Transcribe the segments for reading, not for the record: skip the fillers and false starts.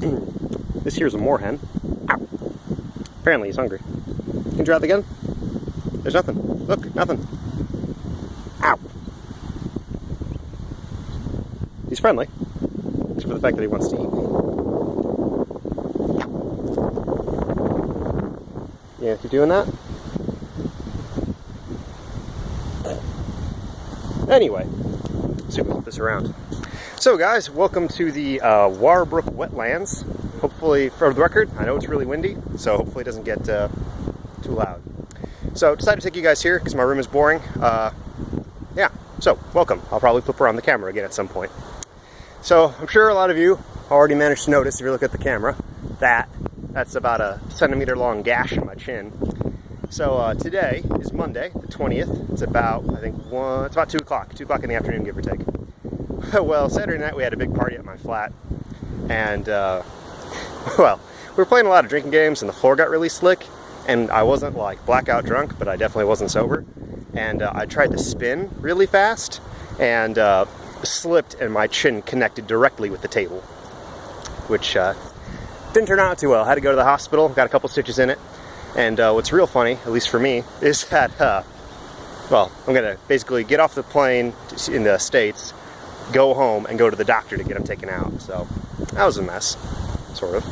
This here's a moorhen. Ow. Apparently he's hungry. Can you try that again? There's nothing. Look, nothing. Ow. He's friendly, except for the fact that he wants to eat me. Yeah, keep doing that. Anyway, let's see if we flip this around. So guys, welcome to the Warbrook Wetlands. Hopefully, for the record, I know it's really windy, so hopefully it doesn't get too loud. So decided to take you guys here because my room is boring. Yeah, so welcome. I'll probably flip around the camera again at some point. So I'm sure a lot of you already managed to notice, if you look at the camera, that's about a centimeter long gash in my chin. So today is Monday, the 20th. It's about, I think, it's about 2 o'clock in the afternoon, give or take. Well, Saturday night we had a big party at my flat, and well, we were playing a lot of drinking games, and the floor got really slick, and I wasn't like blackout drunk, but I definitely wasn't sober, and I tried to spin really fast, and slipped, and my chin connected directly with the table, which didn't turn out too well. I had to go to the hospital, got a couple stitches in it, and what's real funny, at least for me, is that, well, I'm gonna basically get off the plane in the States, go home, and go to the doctor to get them taken out. So that was a mess, sort of.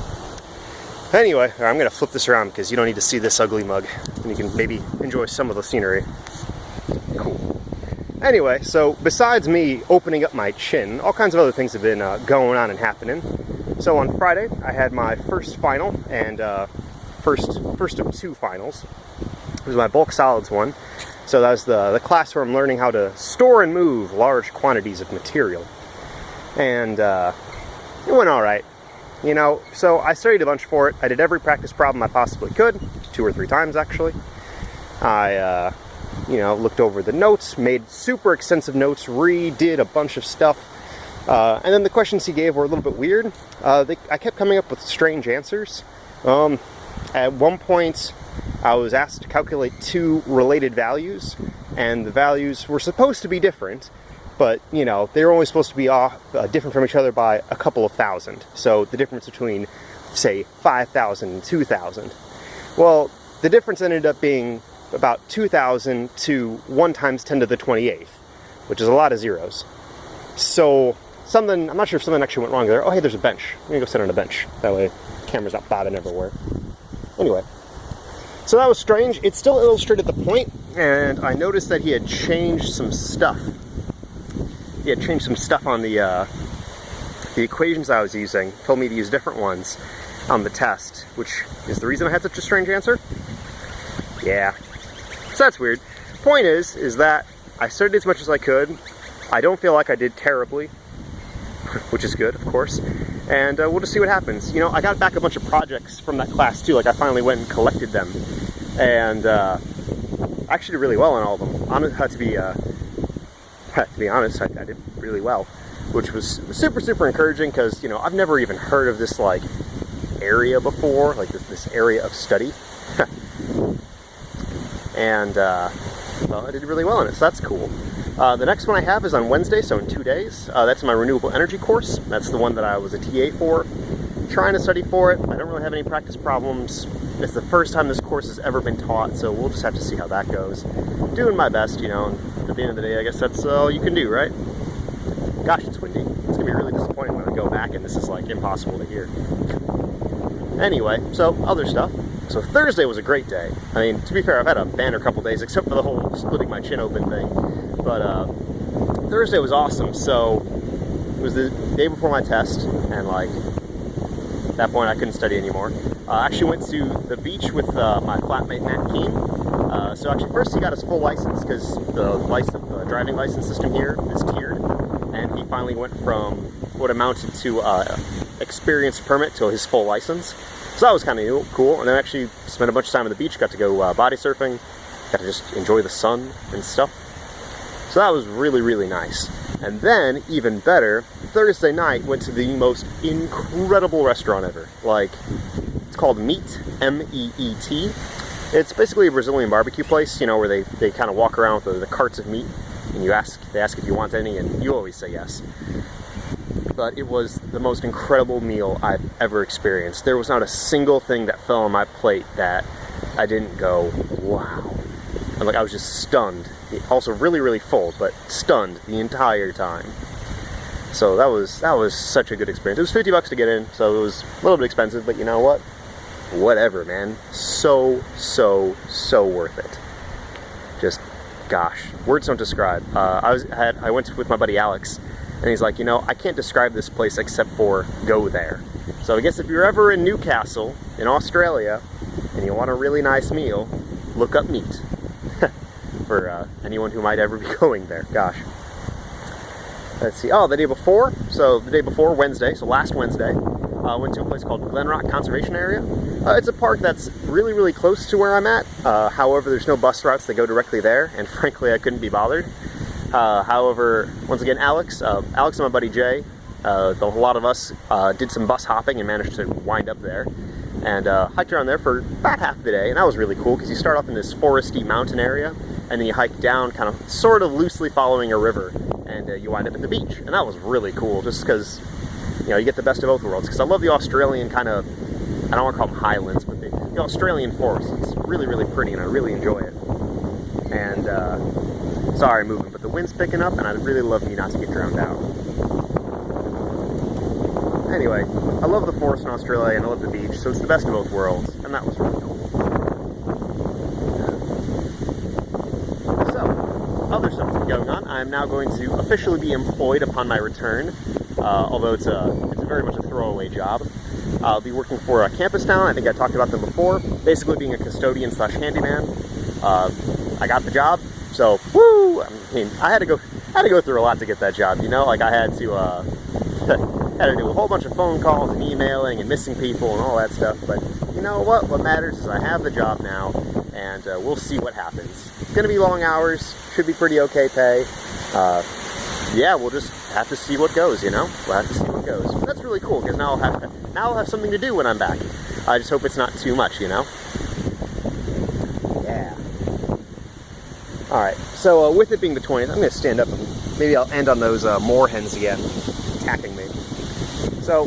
Anyway, I'm going to flip this around because you don't need to see this ugly mug, and you can maybe enjoy some of the scenery. Cool. Anyway, so besides me opening up my chin, all kinds of other things have been going on and happening. So on Friday, I had my first final, and first of 2 finals. It was my bulk solids one. So that was the class where I'm learning how to store and move large quantities of material. And it went all right. You know, so I studied a bunch for it. I did every practice problem I possibly could, 2 or 3 times actually. I, you know, looked over the notes, made super extensive notes, redid a bunch of stuff. And then the questions he gave were a little bit weird. I kept coming up with strange answers. At one point, I was asked to calculate 2 related values, and the values were supposed to be different, but, you know, they were only supposed to be different from each other by a couple of thousand. So the difference between, say, 5,000 and 2,000. Well, the difference ended up being about 2,000 to 1 times 10 to the 28th, which is a lot of zeros. So something, I'm not sure if something actually went wrong there. Oh, hey, there's a bench. I'm going to go sit on a bench. That way the camera's not bobbing everywhere. Anyway. So that was strange. It still illustrated the point, and I noticed that he had changed some stuff. He had changed some stuff on the equations I was using. Told me to use different ones on the test, which is the reason I had such a strange answer. Yeah. So that's weird. Point is that I studied as much as I could. I don't feel like I did terribly, which is good, of course. And we'll just see what happens. You know, I got back a bunch of projects from that class too. Like I finally went and collected them, and actually did really well on all of them. To be honest, I did really well, which was super encouraging because, you know, I've never even heard of this like area before, like this area of study. And well, I did really well on it, so that's cool. The next one I have is on Wednesday, so in 2 days. That's my renewable energy course. That's the one that I was a TA for. Trying to study for it. I don't really have any practice problems. It's the first time this course has ever been taught, so we'll just have to see how that goes. Doing my best, you know, and at the end of the day, I guess that's all you can do, right? Gosh, it's windy. It's gonna be really disappointing when I go back and this is like impossible to hear. Anyway, so other stuff. So Thursday was a great day. I mean, to be fair, I've had a banner couple days, except for the whole splitting my chin open thing. But Thursday was awesome. So it was the day before my test, and like at that point I couldn't study anymore. I actually went to the beach with my flatmate Matt Keene. So actually first he got his full license because the driving license system here is tiered, and he finally went from what amounted to experienced permit to his full license. So that was kind of cool, and then actually spent a bunch of time on the beach, got to go body surfing, got to just enjoy the sun and stuff. So that was really nice. And then, even better, Thursday night went to the most incredible restaurant ever. Like, it's called Meat, M-E-E-T. It's basically a Brazilian barbecue place, you know, where they kind of walk around with the carts of meat, and they ask if you want any, and you always say yes. but it was the most incredible meal I've ever experienced. There was not a single thing that fell on my plate that I didn't go, wow. And like, I was just stunned. Also really, really full, but stunned the entire time. So that was such a good experience. It was $50 to get in, so it was a little bit expensive, but you know what? Whatever, man. So worth it. Just, gosh, words don't describe. I went with my buddy Alex, and he's like, you know, I can't describe this place except for go there. So I guess if you're ever in Newcastle, in Australia, and you want a really nice meal, look up Meat. For anyone who might ever be going there. Gosh. Let's see. Oh, the day before. So the day before, Wednesday, so last Wednesday, I went to a place called Glenrock Conservation Area. It's a park that's really, really close to where I'm at. However, there's no bus routes that go directly there, and frankly, I couldn't be bothered. However, once again, Alex and my buddy Jay, a lot of us did some bus hopping and managed to wind up there. And hiked around there for about half the day, and that was really cool because you start off in this foresty mountain area, and then you hike down kind of sort of loosely following a river, and you wind up at the beach. And that was really cool just because, you know, you get the best of both worlds. Because I love the Australian kind of, I don't want to call them highlands, but the Australian forest. It's really, really pretty, and I really enjoy it. And, sorry I'm moving, but the wind's picking up, and I'd really love me not to get drowned out. Anyway, I love the forest in Australia, and I love the beach, so it's the best of both worlds, and that was really cool. Other stuff that's going on. I'm now going to officially be employed upon my return, although it's very much a throwaway job. I'll be working for a Campus Town. I think I talked about them before. Basically being a custodian / handyman. I got the job, so woo! I mean, I had to go through a lot to get that job. You know, like I had to had to do a whole bunch of phone calls and emailing and missing people and all that stuff. But you know what? What matters is I have the job now, and we'll see what happens. It's going to be long hours, should be pretty okay pay. Yeah, we'll just have to see what goes, you know? We'll have to see what goes. That's really cool, because now I'll have something to do when I'm back. I just hope it's not too much, you know? Yeah. Alright, so with it being the 20th, I'm going to stand up and maybe I'll end on those moorhens again, attacking me. So,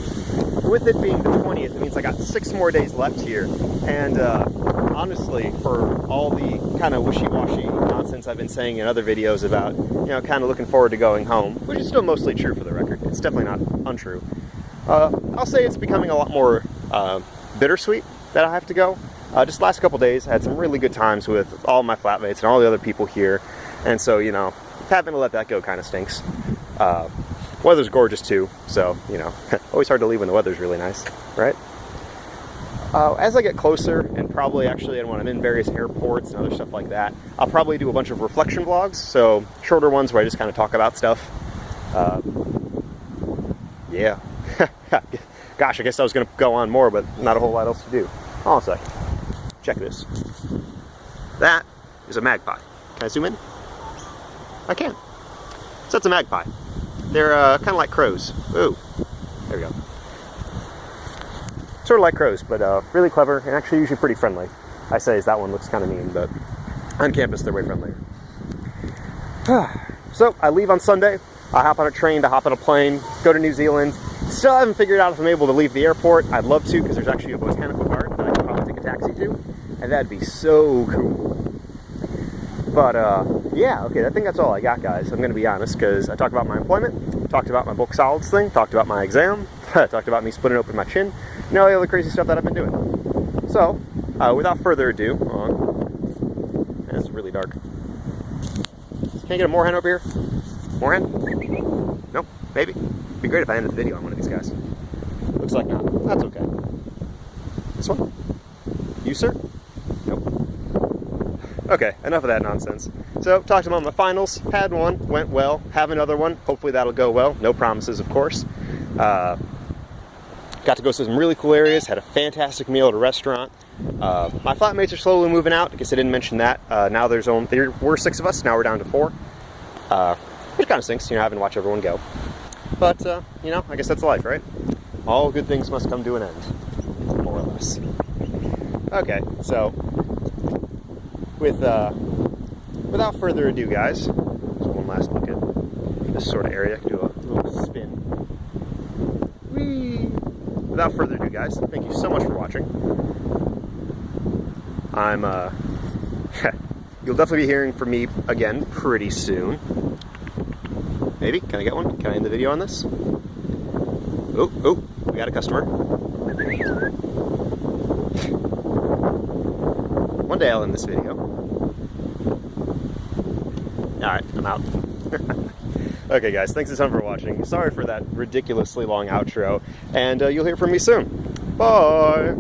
with it being the 20th, it means I got 6 more days left here, and honestly, for all the kind of wishy-washy nonsense I've been saying in other videos about, you know, kind of looking forward to going home, which is still mostly true for the record, it's definitely not untrue, I'll say it's becoming a lot more bittersweet that I have to go. Just the last couple days, I had some really good times with all my flatmates and all the other people here, and so, you know, having to let that go kind of stinks. Weather's gorgeous too, so, you know, always hard to leave when the weather's really nice, right? As I get closer, and probably actually when I'm in various airports and other stuff like that, I'll probably do a bunch of reflection vlogs, so shorter ones where I just kind of talk about stuff. Yeah. Gosh, I guess I was going to go on more, but not a whole lot else to do. Hold on a second. Check this. That is a magpie. Can I zoom in? I can. So that's a magpie. They're kind of like crows. Ooh, there we go. Sort of like crows, but really clever and actually usually pretty friendly. I say as that one looks kind of mean, but on campus they're way friendlier. So I leave on Sunday. I hop on a train to hop on a plane, go to New Zealand. Still haven't figured out if I'm able to leave the airport. I'd love to, because there's actually a botanical garden that I could probably take a taxi to, and that'd be so cool. But, yeah, okay, I think that's all I got, guys. I'm going to be honest, because I talked about my employment, talked about my book solids thing, talked about my exam, talked about me splitting open my chin, and all the other crazy stuff that I've been doing. So, without further ado, it's really dark. Can I get a moorhen over here? Moorhen? Nope, maybe. It'd be great if I ended the video on one of these guys. Looks like not. That's okay. This one? You, sir? Nope. Okay, enough of that nonsense. So, talked about my finals, had one, went well, have another one, hopefully that'll go well, no promises of course. Got to go to some really cool areas, had a fantastic meal at a restaurant. My flatmates are slowly moving out, I guess I didn't mention that. Now there were 6 of us, now we're down to 4. Which kind of stinks, you know, having to watch everyone go. But, you know, I guess that's life, right? All good things must come to an end, more or less. Okay, so without further ado, guys, just one last look at this sort of area. I can do a little spin. Whee! Without further ado, guys, thank you so much for watching. You'll definitely be hearing from me again pretty soon. Maybe? Can I get one? Can I end the video on this? Oh, we got a customer. One day I'll end this video. Alright, I'm out. Okay guys, thanks a ton for watching. Sorry for that ridiculously long outro, and you'll hear from me soon. Bye!